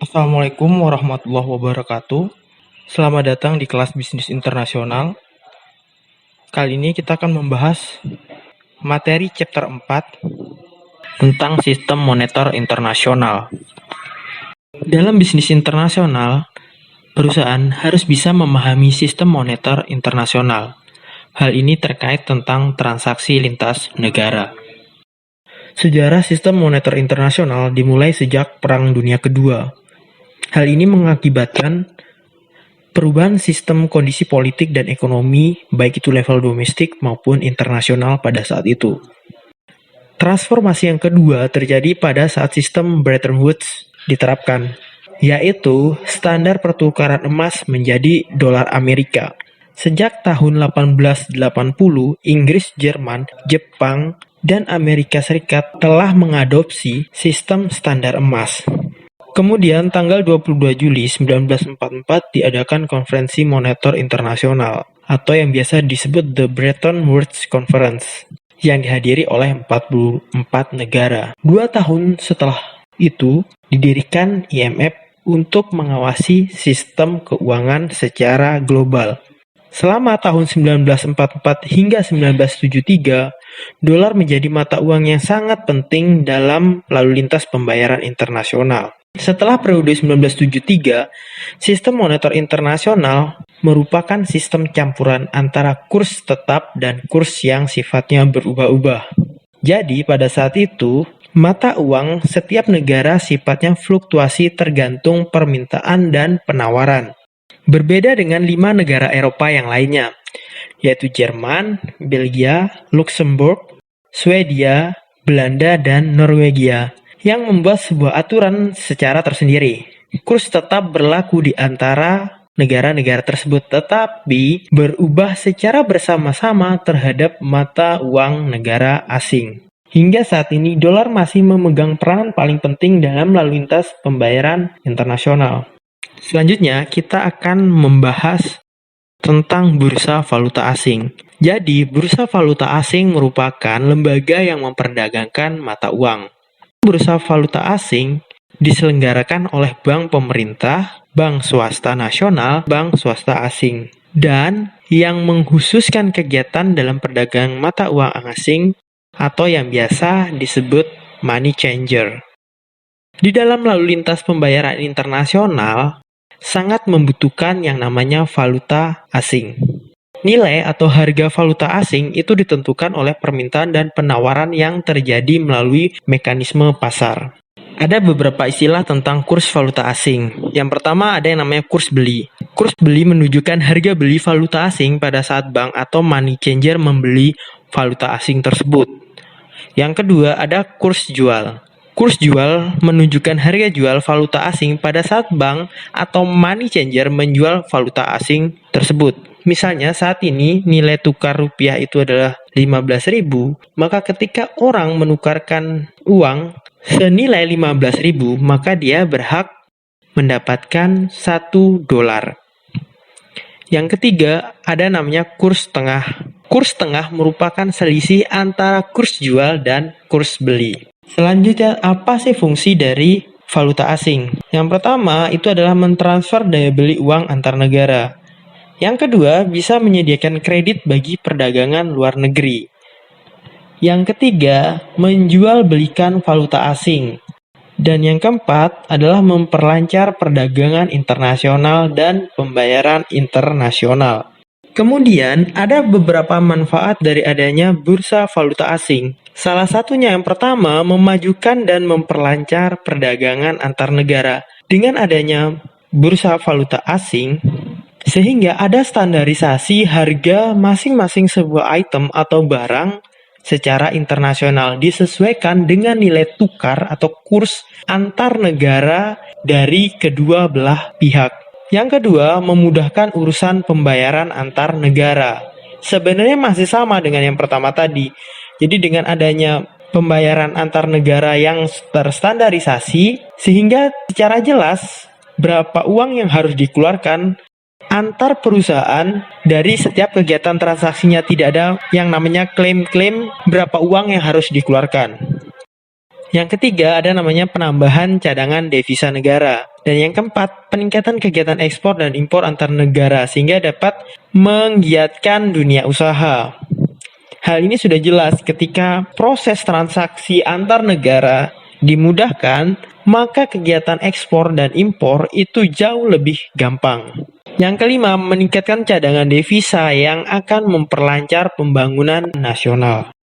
Assalamualaikum warahmatullahi wabarakatuh. Selamat datang di kelas bisnis internasional. Kali ini kita akan membahas materi chapter 4 tentang sistem moneter internasional. Dalam bisnis internasional, perusahaan harus bisa memahami sistem moneter internasional. Hal ini terkait tentang transaksi lintas negara. Sejarah sistem moneter internasional dimulai sejak Perang Dunia Kedua. Hal ini mengakibatkan perubahan sistem kondisi politik dan ekonomi, baik itu level domestik maupun internasional pada saat itu. Transformasi yang kedua terjadi pada saat sistem Bretton Woods diterapkan, yaitu standar pertukaran emas menjadi dolar Amerika. Sejak tahun 1880, Inggris, Jerman, Jepang, dan Amerika Serikat telah mengadopsi sistem standar emas. Kemudian tanggal 22 Juli 1944 diadakan Konferensi Moneter Internasional atau yang biasa disebut The Bretton Woods Conference yang dihadiri oleh 44 negara. 2 tahun setelah itu didirikan IMF untuk mengawasi sistem keuangan secara global. Selama tahun 1944 hingga 1973, dolar menjadi mata uang yang sangat penting dalam lalu lintas pembayaran internasional. Setelah periode 1973, sistem moneter internasional merupakan sistem campuran antara kurs tetap dan kurs yang sifatnya berubah-ubah. Jadi pada saat itu, mata uang setiap negara sifatnya fluktuasi tergantung permintaan dan penawaran. Berbeda dengan 5 negara Eropa yang lainnya, yaitu Jerman, Belgia, Luxembourg, Swedia, Belanda, dan Norwegia, yang membuat sebuah aturan secara tersendiri. Kurs tetap berlaku di antara negara-negara tersebut, tetapi berubah secara bersama-sama terhadap mata uang negara asing. Hingga saat ini, dolar masih memegang peran paling penting dalam lalu lintas pembayaran internasional. Selanjutnya, kita akan membahas tentang bursa valuta asing. Jadi, bursa valuta asing merupakan lembaga yang memperdagangkan mata uang. Bursa valuta asing diselenggarakan oleh bank pemerintah, bank swasta nasional, bank swasta asing, dan yang mengkhususkan kegiatan dalam perdagangan mata uang asing atau yang biasa disebut money changer. Di dalam lalu lintas pembayaran internasional, sangat membutuhkan yang namanya valuta asing. Nilai atau harga valuta asing itu ditentukan oleh permintaan dan penawaran yang terjadi melalui mekanisme pasar. Ada beberapa istilah tentang kurs valuta asing. Yang pertama ada yang namanya kurs beli. Kurs beli menunjukkan harga beli valuta asing pada saat bank atau money changer membeli valuta asing tersebut. Yang kedua ada kurs jual. Kurs jual menunjukkan harga jual valuta asing pada saat bank atau money changer menjual valuta asing tersebut. Misalnya saat ini nilai tukar rupiah itu adalah 15.000, maka ketika orang menukarkan uang senilai 15.000, maka dia berhak mendapatkan 1 dolar. Yang ketiga ada namanya kurs tengah. Kurs tengah merupakan selisih antara kurs jual dan kurs beli. Selanjutnya, apa sih fungsi dari valuta asing? Yang pertama, itu adalah mentransfer daya beli uang antar negara. Yang kedua, bisa menyediakan kredit bagi perdagangan luar negeri. Yang ketiga, menjual belikan valuta asing. Dan yang keempat adalah memperlancar perdagangan internasional dan pembayaran internasional. Kemudian, ada beberapa manfaat dari adanya bursa valuta asing. Salah satunya yang pertama, memajukan dan memperlancar perdagangan antar negara. Dengan adanya bursa valuta asing, sehingga ada standarisasi harga masing-masing sebuah item atau barang secara internasional disesuaikan dengan nilai tukar atau kurs antar negara dari kedua belah pihak. Yang kedua, memudahkan urusan pembayaran antar negara. Sebenarnya masih sama dengan yang pertama tadi. Jadi dengan adanya pembayaran antar negara yang terstandarisasi, sehingga secara jelas berapa uang yang harus dikeluarkan antar perusahaan dari setiap kegiatan transaksinya, tidak ada yang namanya klaim-klaim berapa uang yang harus dikeluarkan. Yang ketiga, ada namanya penambahan cadangan devisa negara. Dan yang keempat, peningkatan kegiatan ekspor dan impor antar negara sehingga dapat menggiatkan dunia usaha. Hal ini sudah jelas ketika proses transaksi antar negara dimudahkan, maka kegiatan ekspor dan impor itu jauh lebih gampang. Yang kelima, meningkatkan cadangan devisa yang akan memperlancar pembangunan nasional.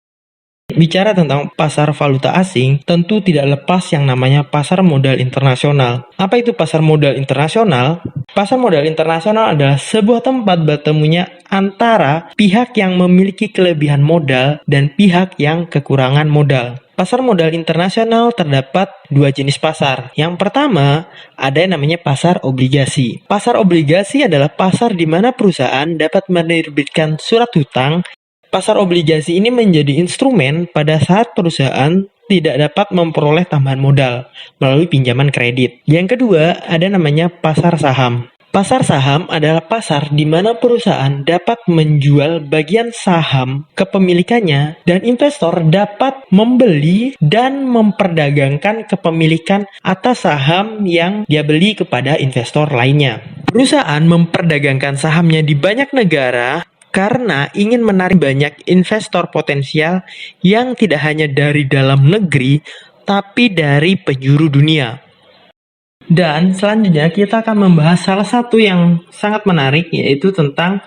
Bicara tentang pasar valuta asing, tentu tidak lepas yang namanya pasar modal internasional. Apa itu pasar modal internasional? Pasar modal internasional adalah sebuah tempat bertemunya antara pihak yang memiliki kelebihan modal dan pihak yang kekurangan modal. Pasar modal internasional terdapat dua jenis pasar. Yang pertama, ada yang namanya pasar obligasi. Pasar obligasi adalah pasar di mana perusahaan dapat menerbitkan surat hutang. Pasar obligasi ini menjadi instrumen pada saat perusahaan tidak dapat memperoleh tambahan modal melalui pinjaman kredit. Yang kedua, ada namanya pasar saham. Pasar saham adalah pasar di mana perusahaan dapat menjual bagian saham kepemilikannya dan investor dapat membeli dan memperdagangkan kepemilikan atas saham yang dia beli kepada investor lainnya. Perusahaan memperdagangkan sahamnya di banyak negara karena ingin menarik banyak investor potensial yang tidak hanya dari dalam negeri, tapi dari penjuru dunia. Dan selanjutnya kita akan membahas salah satu yang sangat menarik, yaitu tentang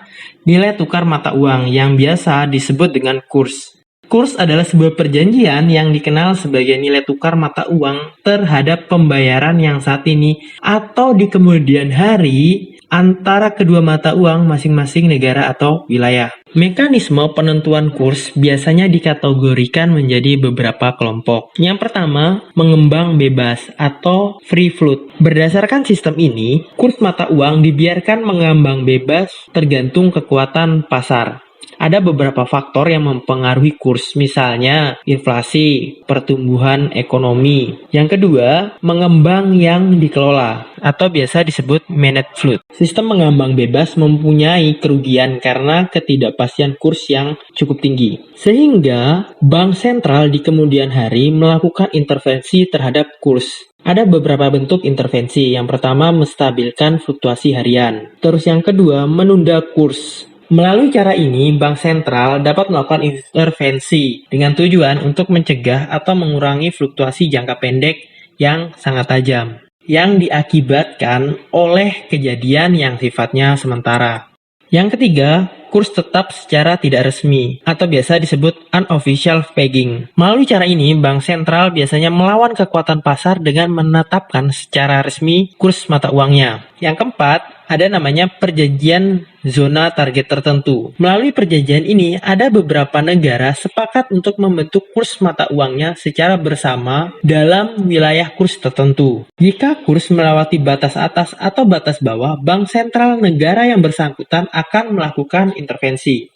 nilai tukar mata uang yang biasa disebut dengan kurs. Kurs adalah sebuah perjanjian yang dikenal sebagai nilai tukar mata uang terhadap pembayaran yang saat ini atau di kemudian hari antara kedua mata uang masing-masing negara atau wilayah. Mekanisme penentuan kurs biasanya dikategorikan menjadi beberapa kelompok. Yang pertama, mengembang bebas atau free float. Berdasarkan sistem ini, kurs mata uang dibiarkan mengambang bebas tergantung kekuatan pasar. Ada beberapa faktor yang mempengaruhi kurs, misalnya inflasi, pertumbuhan ekonomi. Yang kedua, mengembang yang dikelola, atau biasa disebut managed float. Sistem mengambang bebas mempunyai kerugian karena ketidakpastian kurs yang cukup tinggi. Sehingga, bank sentral di kemudian hari melakukan intervensi terhadap kurs. Ada beberapa bentuk intervensi. Yang pertama, menstabilkan fluktuasi harian. Terus yang kedua, menunda kurs. Melalui cara ini, bank sentral dapat melakukan intervensi dengan tujuan untuk mencegah atau mengurangi fluktuasi jangka pendek yang sangat tajam, yang diakibatkan oleh kejadian yang sifatnya sementara. Yang ketiga, kurs tetap secara tidak resmi, atau biasa disebut unofficial pegging. Melalui cara ini, bank sentral biasanya melawan kekuatan pasar dengan menetapkan secara resmi kurs mata uangnya. Yang keempat, ada namanya perjanjian zona target tertentu. Melalui perjanjian ini, ada beberapa negara sepakat untuk membentuk kurs mata uangnya secara bersama dalam wilayah kurs tertentu. Jika kurs melewati batas atas atau batas bawah, bank sentral negara yang bersangkutan akan melakukan intervensi.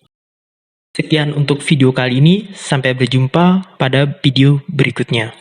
Sekian untuk video kali ini, sampai berjumpa pada video berikutnya.